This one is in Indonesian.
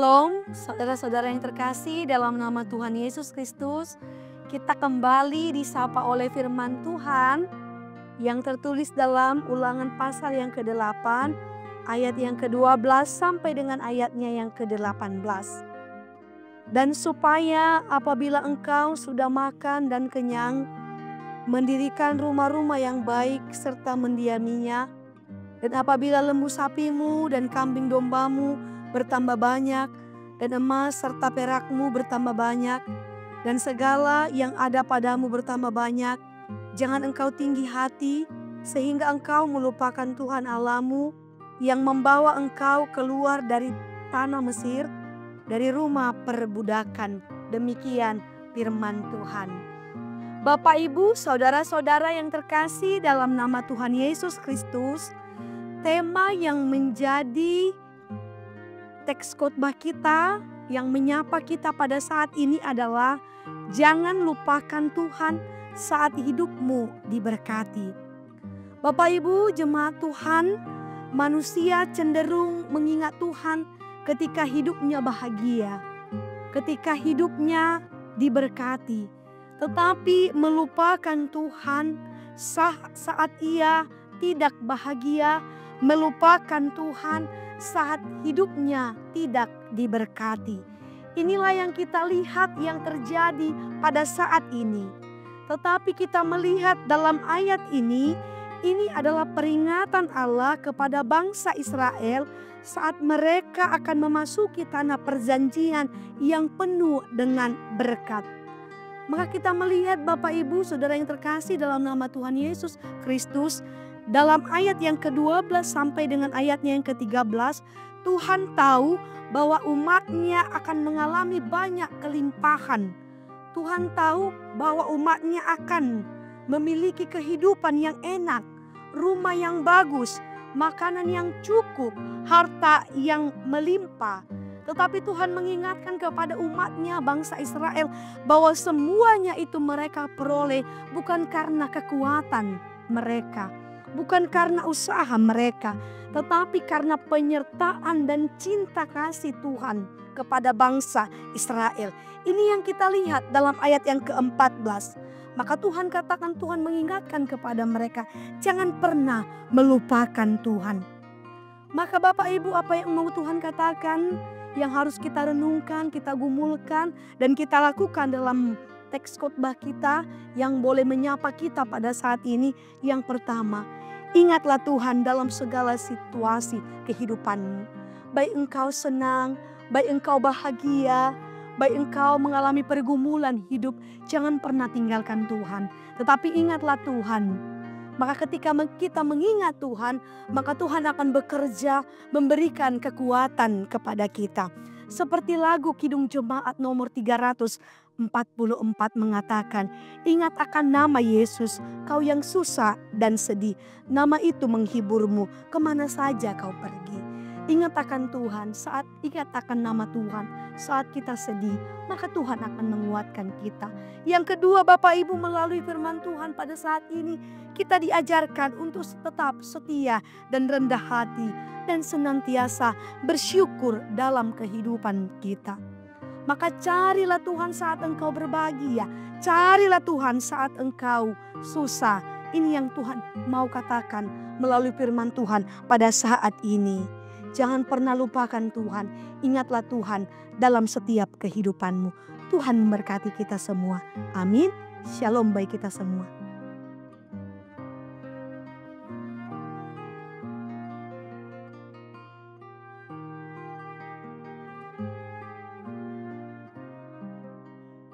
Shalom, saudara-saudara yang terkasih dalam nama Tuhan Yesus Kristus. Kita kembali disapa oleh firman Tuhan yang tertulis dalam Ulangan pasal yang ke-8, ayat yang ke-12 sampai dengan ayatnya yang ke-18. Dan supaya apabila engkau sudah makan dan kenyang, mendirikan rumah-rumah yang baik serta mendiaminya, dan apabila lembu sapimu dan kambing dombamu bertambah banyak, dan emas serta perakmu bertambah banyak, dan segala yang ada padamu bertambah banyak, jangan engkau tinggi hati, sehingga engkau melupakan Tuhan Allahmu yang membawa engkau keluar dari tanah Mesir, dari rumah perbudakan. Demikian firman Tuhan. Bapak, Ibu, saudara-saudara yang terkasih dalam nama Tuhan Yesus Kristus, tema yang menjadi teks khotbah kita yang menyapa kita pada saat ini adalah jangan lupakan Tuhan saat hidupmu diberkati. Bapak, Ibu, jemaat Tuhan, manusia cenderung mengingat Tuhan ketika hidupnya bahagia, ketika hidupnya diberkati, tetapi melupakan Tuhan saat ia tidak bahagia, melupakan Tuhan saat hidupnya tidak diberkati. Inilah yang kita lihat yang terjadi pada saat ini. Tetapi kita melihat dalam ayat ini adalah peringatan Allah kepada bangsa Israel saat mereka akan memasuki tanah perjanjian yang penuh dengan berkat. Maka kita melihat Bapak, Ibu, saudara yang terkasih dalam nama Tuhan Yesus Kristus, dalam ayat yang ke-12 sampai dengan ayatnya yang ke-13, Tuhan tahu bahwa umatnya akan mengalami banyak kelimpahan. Tuhan tahu bahwa umatnya akan memiliki kehidupan yang enak, rumah yang bagus, makanan yang cukup, harta yang melimpah. Tetapi Tuhan mengingatkan kepada umatnya bangsa Israel bahwa semuanya itu mereka peroleh bukan karena kekuatan mereka, bukan karena usaha mereka, tetapi karena penyertaan dan cinta kasih Tuhan kepada bangsa Israel. Ini yang kita lihat dalam ayat yang ke-14. Maka Tuhan katakan, Tuhan mengingatkan kepada mereka, jangan pernah melupakan Tuhan. Maka Bapak, Ibu, apa yang mau Tuhan katakan, yang harus kita renungkan, kita gumulkan, dan kita lakukan dalam teks khotbah kita yang boleh menyapa kita pada saat ini. Yang pertama, ingatlah Tuhan dalam segala situasi kehidupanmu. Baik engkau senang, baik engkau bahagia, baik engkau mengalami pergumulan hidup, jangan pernah tinggalkan Tuhan. Tetapi ingatlah Tuhan. Maka ketika kita mengingat Tuhan, maka Tuhan akan bekerja memberikan kekuatan kepada kita. Seperti lagu Kidung Jemaat nomor 344 mengatakan, ingat akan nama Yesus, kau yang susah dan sedih. Nama itu menghiburmu kemana saja kau pergi. Ingat akan Tuhan, ingat akan nama Tuhan saat kita sedih, maka Tuhan akan menguatkan kita. Yang kedua, Bapak, Ibu, melalui firman Tuhan pada saat ini kita diajarkan untuk tetap setia dan rendah hati dan senantiasa bersyukur dalam kehidupan kita. Maka carilah Tuhan saat engkau berbahagia, carilah Tuhan saat engkau susah. Ini yang Tuhan mau katakan melalui firman Tuhan pada saat ini. Jangan pernah lupakan Tuhan, ingatlah Tuhan dalam setiap kehidupanmu. Tuhan memberkati kita semua. Amin. Shalom bagi kita semua.